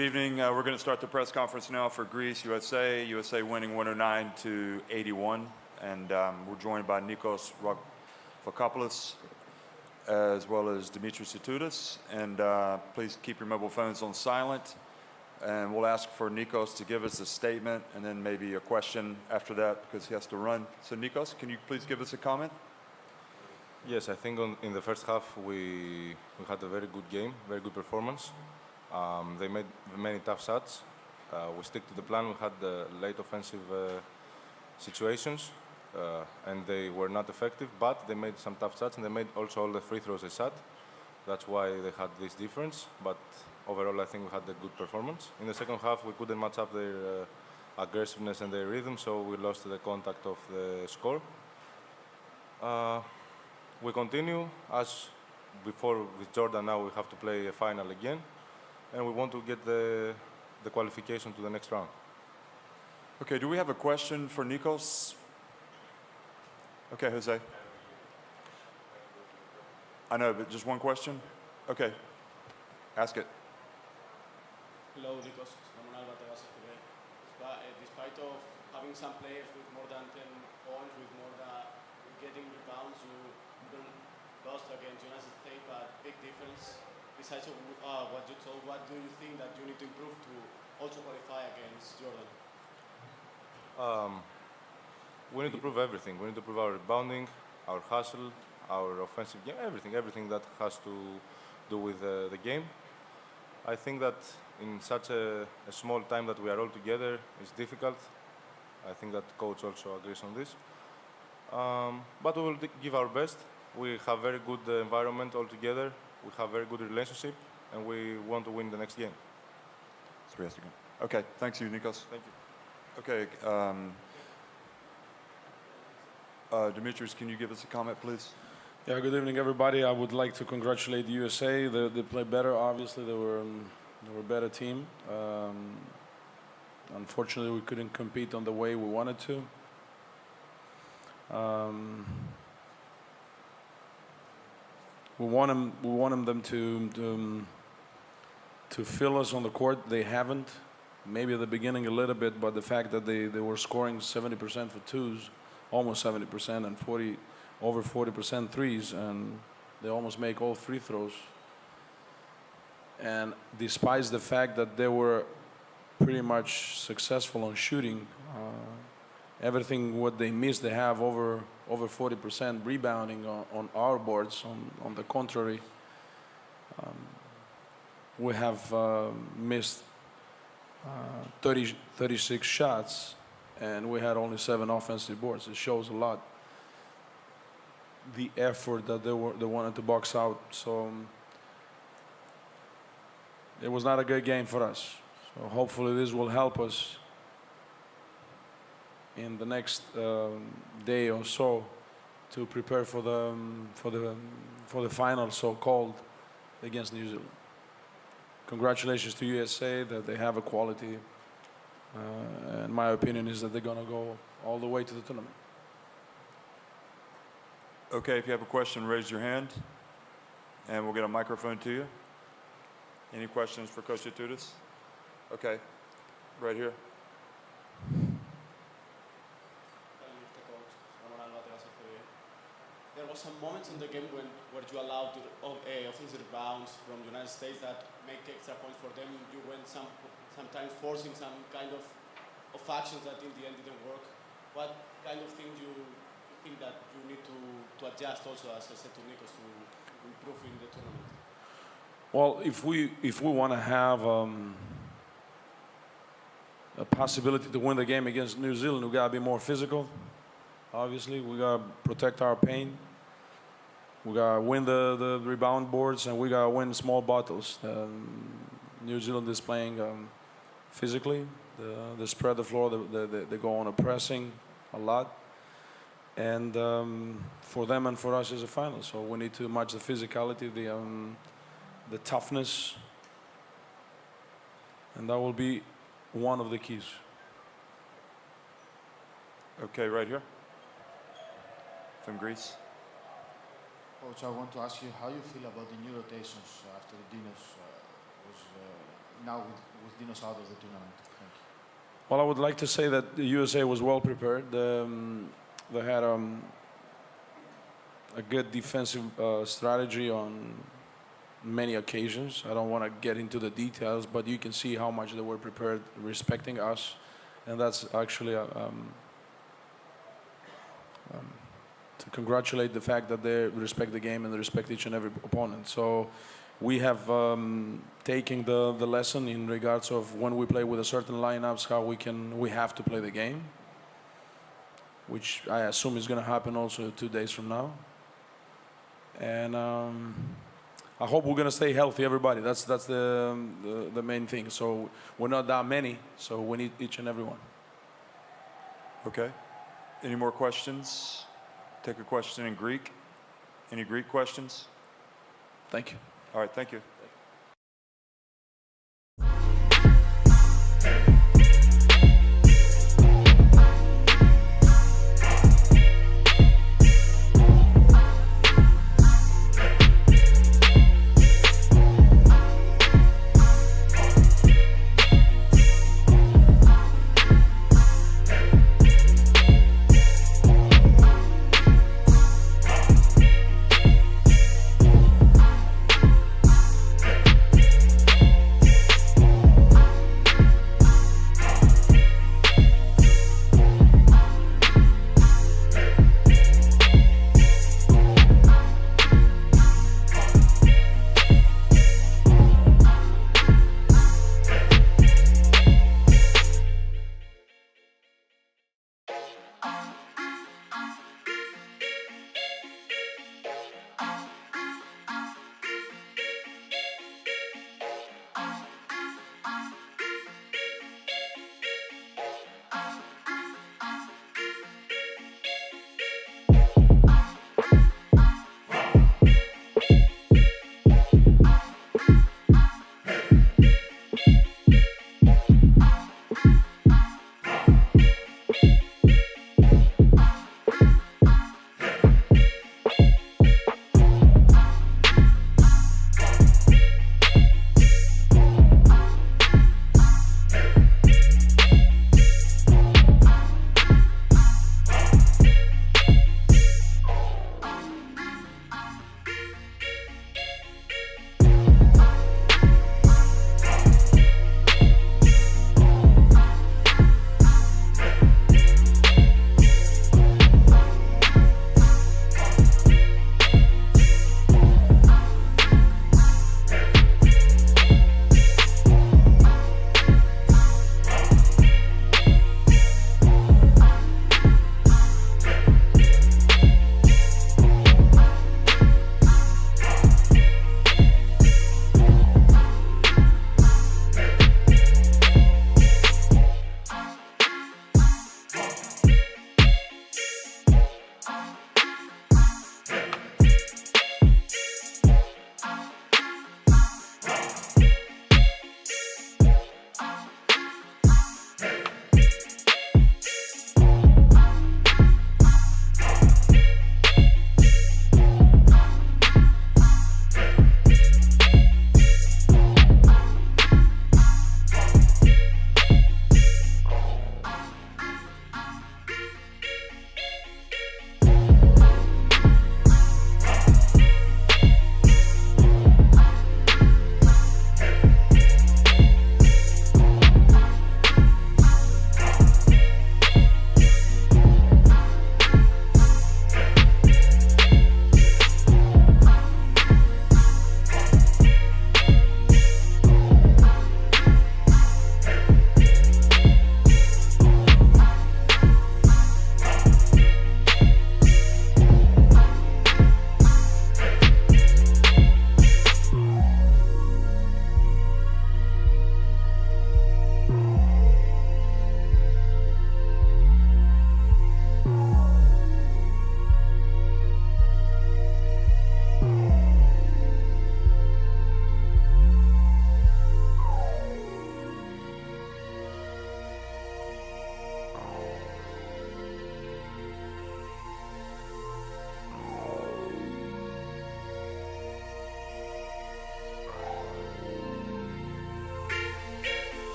Good evening. We're going to start the press conference now for Greece, USA. USA winning 109-81. And we're joined by Nikos Vakopoulos as well as Dimitris Itoudis. And please keep your mobile phones on silent. And we'll ask for Nikos to give us a statement and then maybe a question after that because he has to run. So Nikos, can you please give us a comment? Yes, I think in the first half we had a very good game, very good performance. They made many tough shots. We stick to the plan. We had the late offensive situations, and they were not effective, but they made some tough shots, and they made also all the free throws they shot. That's why they had this difference, but overall I think we had a good performance. In the second half we couldn't match up their aggressiveness and their rhythm, so we lost the contact of the score. We continue, as before with Jordan. Now we have to play a final again, and we want to get the qualification to the next round. Okay, do we have a question for Nikos? Okay, Jose. I know, but just one question? Okay, ask it. Hello, Nikos. Despite of having some players with more than 10 points, with more than getting rebounds, you lost against United States, but big difference. Besides of, what you told, what do you think that you need to improve to also qualify against Jordan? We need to prove everything. We need to prove our rebounding, our hustle, our offensive game, everything that has to do with the game. I think that in such a small time that we are all together is difficult. I think that coach also agrees on this. But we will give our best. We have very good environment all together. We have very good relationship, and we want to win the next game. Okay, thanks you, Nikos. Thank you. Okay, Dimitris, can you give us a comment, please? Yeah, good evening, everybody. I would like to congratulate the USA. They played better, obviously. They were a better team. Unfortunately, we couldn't compete on the way we wanted to. We wanted them to fill us on the court. They haven't. Maybe at the beginning a little bit, but the fact that they were scoring 70% for twos, almost 70%, and over 40% threes, and they almost make all free throws. And despite the fact that they were pretty much successful on shooting, everything what they missed, they have over 40% rebounding on our boards. On the contrary, we have missed 36 shots, and we had only 7 offensive boards. It shows a lot the effort that they wanted to box out. So it was not a good game for us. So hopefully this will help us in the next day or so to prepare for the final, so-called, against New Zealand. Congratulations to USA that they have a quality, and my opinion is that they're going to go all the way to the tournament. Okay, if you have a question, raise your hand, and we'll get a microphone to you. Any questions for Coach Itoudis? Okay, right here. There was some moments in the game where you allowed offensive rebounds from the United States that make extra points for them. You went sometimes forcing some kind of actions that in the end didn't work. What kind of things you think that you need to adjust also, as I said to Nikos, to improve in the tournament? Well, if we want to have a possibility to win the game against New Zealand, we got to be more physical. Obviously, we got to protect our paint. We got to win the rebound boards, and we got to win small bottles. New Zealand is playing physically. They spread the floor. They go on a pressing a lot. And for them and for us is a final. So we need to match the physicality, the toughness. And that will be one of the keys. Okay, right here. From Greece. Coach, I want to ask you how you feel about the new rotations after the Dinos was now with Dinos out of the tournament? Thank you. Well, I would like to say that the USA was well prepared. They had a good defensive strategy on many occasions. I don't want to get into the details, but you can see how much they were prepared, respecting us, and that's actually to congratulate the fact that they respect the game and they respect each and every opponent. So we have taken the lesson in regards of when we play with a certain lineups, how we have to play the game, which I assume is going to happen also 2 days from now. And I hope we're going to stay healthy, everybody. That's the main thing. So we're not that many, so we need each and every one. Okay. Any more questions? Take a question in Greek. Any Greek questions? Thank you. All right, thank you.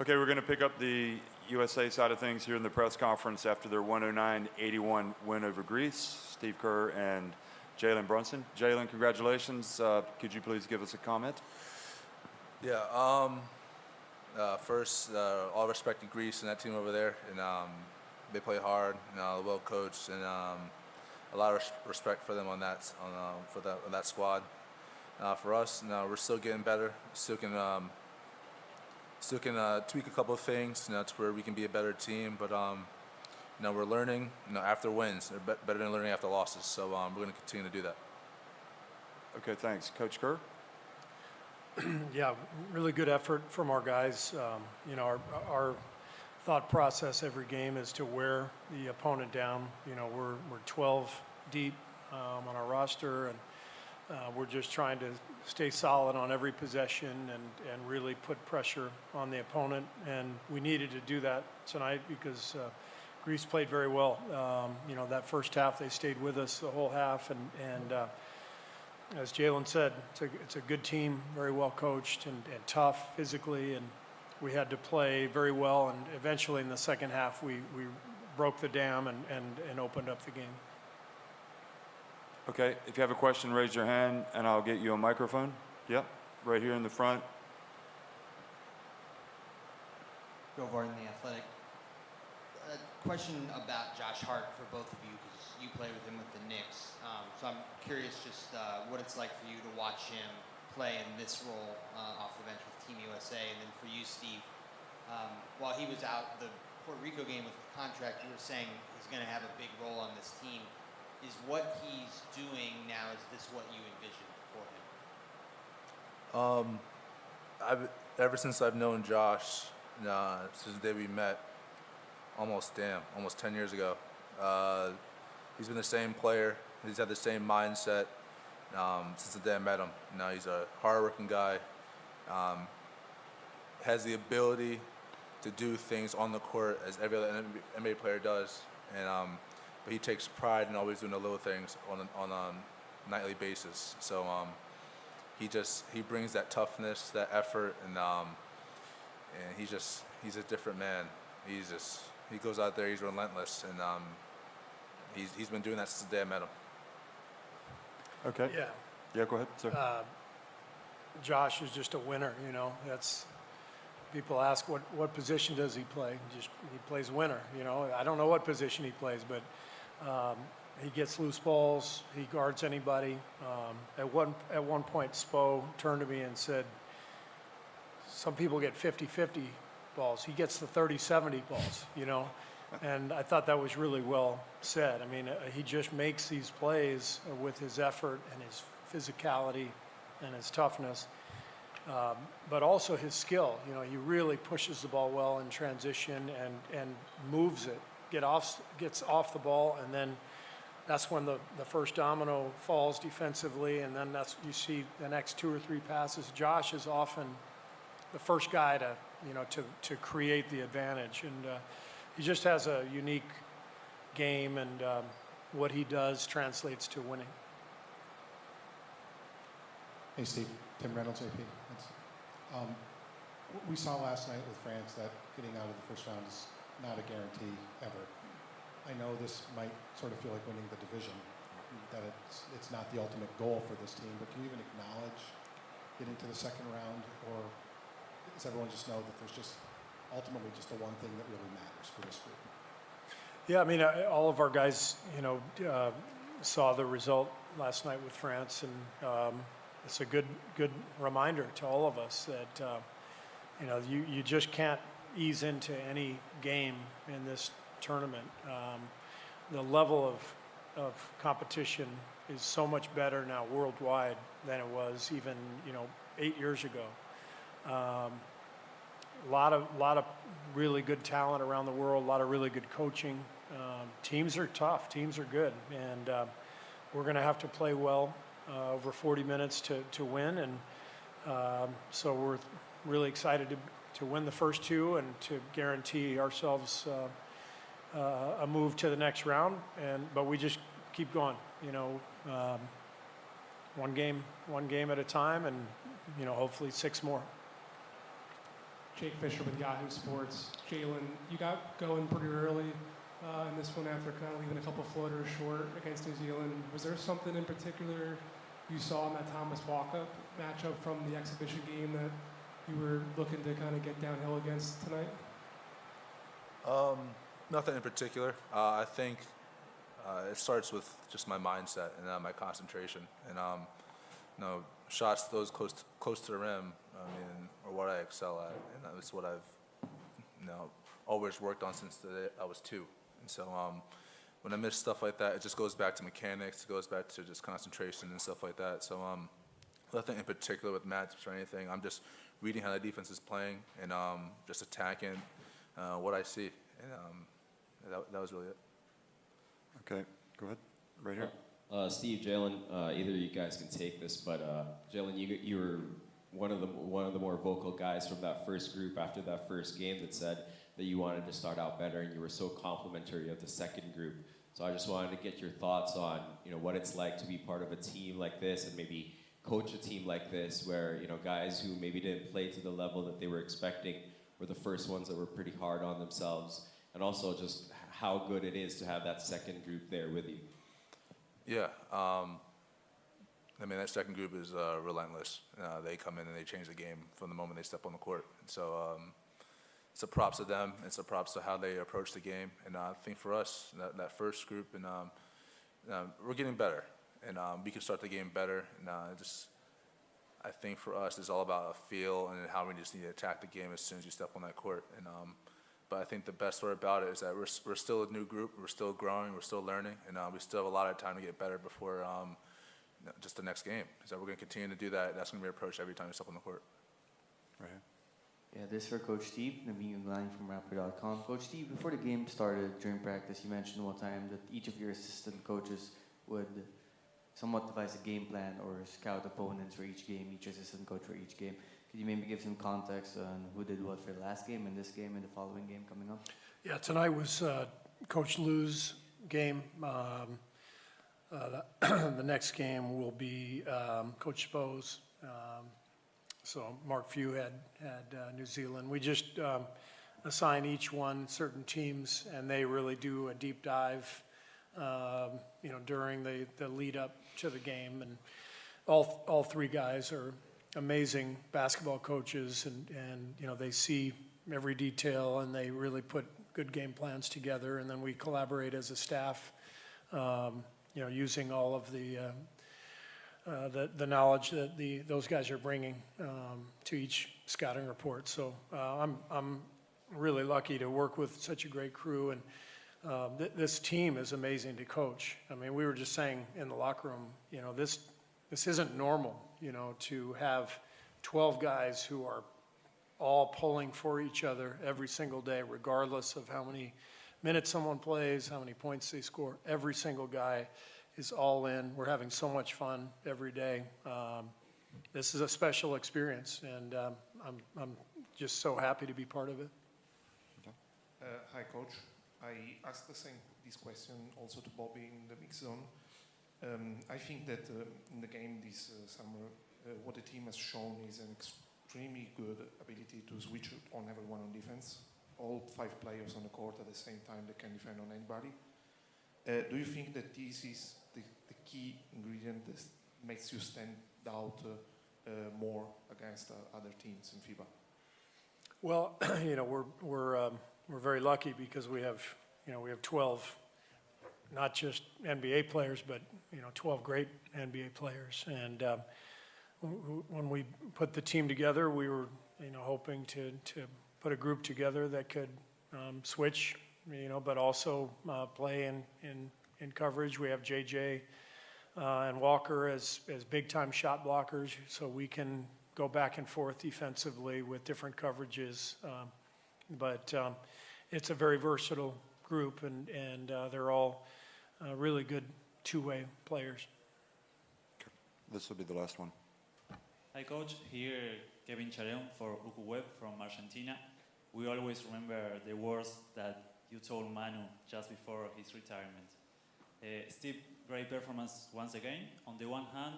Okay, we're going to pick up the USA side of things here in the press conference after their 109-81 win over Greece. Steve Kerr and Jalen Brunson. Jalen, congratulations. Could you please give us a comment? Yeah. First, all respect to Greece and that team over there, and they play hard, well coached, and a lot of respect for them on that squad. For us, we're still getting better. Still can tweak a couple of things, to where we can be a better team. But we're learning, after wins, better than learning after losses. So we're going to continue to do that. Okay, thanks, Coach Kerr. Yeah, really good effort from our guys. Our thought process every game is to wear the opponent down. We're 12 deep on our roster, and we're just trying to stay solid on every possession and really put pressure on the opponent. And we needed to do that tonight because Greece played very well. That first half they stayed with us the whole half, and as Jalen said, it's a good team, very well coached and tough physically, and we had to play very well. And eventually in the second half, we broke the dam and opened up the game. Okay, if you have a question, raise your hand, and I'll get you a microphone. Yep, right here in the front. Bill Varden, The Athletic. A question about Josh Hart for both of you, because you played with him with the Knicks. So I'm curious just what it's like for you to watch him play in this role off the bench with Team USA. And then for you, Steve, while he was out the Puerto Rico game with the contract, you were saying he's going to have a big role on this team. Is what he's doing now, is this what you envisioned for him? Ever since I've known Josh, since the day we met, almost 10 years ago, he's been the same player. He's had the same mindset since the day I met him. He's a hard-working guy, has the ability to do things on the court as every other NBA player does, and but he takes pride in always doing the little things on a nightly basis. So he brings that toughness, that effort, and he's a different man. He goes out there, he's relentless, and he's been doing that since the day I met him. Okay. Yeah. Yeah, go ahead, sir. Josh is just a winner, That's people ask what position does he play? He plays winner, I don't know what position he plays, but he gets loose balls, he guards anybody. At one point, Spo turned to me and said, some people get 50-50 balls. He gets the 30-70 balls, And I thought that was really well said. I mean, he just makes these plays with his effort and his physicality and his toughness, but also his skill. He really pushes the ball well in transition and moves it, gets off the ball, and then that's when the first domino falls defensively, and then you see the next 2 or 3 passes. Josh is often the first guy to create the advantage, and he just has a unique game, and what he does translates to winning. Hey, Steve. Tim Reynolds, AP. We saw last night with France that getting out of the first round is not a guarantee ever. I know this might sort of feel like winning the division, that it's not the ultimate goal for this team, but can you even acknowledge getting to the second round, or does everyone just know that there's just ultimately just the one thing that really matters for this group? Yeah, I mean, all of our guys, saw the result last night with France, and it's a good reminder to all of us that, you just can't ease into any game in this tournament. The level of competition is so much better now worldwide than it was even, 8 years ago. A lot of really good talent around the world, a lot of really good coaching. Teams are tough, teams are good, and we're going to have to play well over 40 minutes to win, and so we're really excited to win the first 2 and to guarantee ourselves a move to the next round. But we just keep going, one game at a time, and hopefully 6 more. Jake Fisher with Yahoo Sports. Jalen, you got going pretty early in this one after kind of leaving a couple floaters short against New Zealand. Was there something in particular you saw in that Thomas Walkup matchup from the exhibition game that you were looking to kind of get downhill against tonight? Nothing in particular. I think it starts with just my mindset and my concentration, and shots those close to the rim. I mean, are what I excel at, and that's what I've always worked on since I was 2. And so when I miss stuff like that, it just goes back to mechanics. It goes back to just concentration and stuff like that. So nothing in particular with matchups or anything. I'm just reading how the defense is playing and just attacking what I see. And that was really it. Okay, go ahead. Right here. Steve, Jalen, either of you guys can take this, but Jalen, you were one of the more vocal guys from that first group after that first game that said that you wanted to start out better, and you were so complimentary of the second group. So I just wanted to get your thoughts on what it's like to be part of a team like this, and maybe coach a team like this, where guys who maybe didn't play to the level that they were expecting were the first ones that were pretty hard on themselves, and also just how good it is to have that second group there with you. Yeah, I mean, that second group is relentless. They come in and they change the game from the moment they step on the court. And so it's a props to them. It's a props to how they approach the game. And I think for us, that first group, and we're getting better. And we can start the game better. And I think for us, it's all about a feel and how we just need to attack the game as soon as you step on that court. And but I think the best part about it is that we're still a new group. We're still growing. We're still learning. And we still have a lot of time to get better before just the next game. So we're going to continue to do that. That's going to be our approach every time we step on the court. Right here. Yeah, this is for Coach Steve, Naveen Uglani from Rapper.com. Coach Steve, before the game started, during practice, you mentioned one time that each of your assistant coaches would somewhat devise a game plan or scout opponents for each game, each assistant coach for each game. Could you maybe give some context on who did what for the last game and this game and the following game coming up? Yeah, tonight was Coach Lou's game. The next game will be Coach Spo's. So Mark Few had New Zealand. We just assign each one certain teams, and they really do a deep dive, during the lead up to the game. And all 3 guys are amazing basketball coaches, and they see every detail, and they really put good game plans together. And then we collaborate as a staff, using all of the knowledge that those guys are bringing to each scouting report. So I'm really lucky to work with such a great crew, and this team is amazing to coach. I mean, we were just saying in the locker room, this isn't normal, to have 12 guys who are all pulling for each other every single day, regardless of how many minutes someone plays, how many points they score. Every single guy is all in. We're having so much fun every day. This is a special experience, and I'm just so happy to be part of it. Hi, Coach. I asked this question also to Bobby in the mix zone. I think that in the game this summer, what the team has shown is an extremely good ability to switch on everyone on defense. All 5 players on the court at the same time that can defend on anybody. Do you think that this is the key ingredient that makes you stand out more against other teams in FIBA? Well, we're very lucky because we have 12, not just NBA players, but 12 great NBA players. And when we put the team together, we were hoping to put a group together that could switch, but also play in coverage. We have JJ and Walker as big time shot blockers, so we can go back and forth defensively with different coverages. But it's a very versatile group, and they're all really good two-way players. This will be the last one. Hi, Coach. Here, Kevin Chareon for UcuWeb from Argentina. We always remember the words that you told Manu just before his retirement. Steve, great performance once again. On the one hand,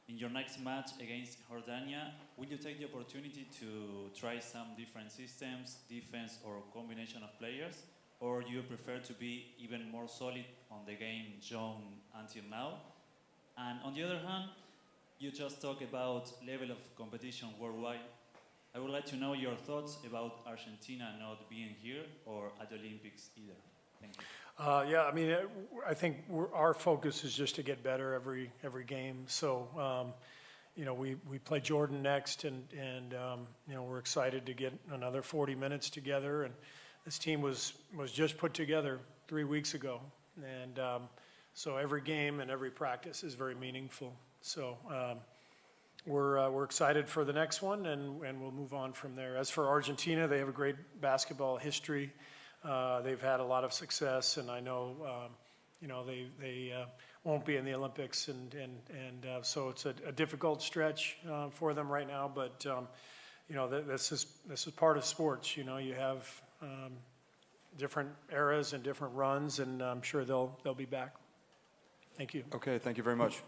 In your next match against Jordania, will you take the opportunity to try some different systems, defense, or combination of players? Or do you prefer to be even more solid on the game shown until now? And on the other hand, you just talked about level of competition worldwide. I would like to know your thoughts about Argentina not being here or at the Olympics either. Thank you. Yeah, I mean, I think our focus is just to get better every game. So, you know, we play Jordan next, and you know, we're excited to get another 40 minutes together. And this team was just put together 3 weeks ago, and so every game and every practice is very meaningful. So we're excited for the next one, and we'll move on from there. As for Argentina, they have a great basketball history. They've had a lot of success, and I know you know they won't be in the Olympics, and so it's a difficult stretch for them right now. But you know, this is part of sports. You know, you have different eras and different runs, and I'm sure they'll be back. Thank you. Okay, thank you very much.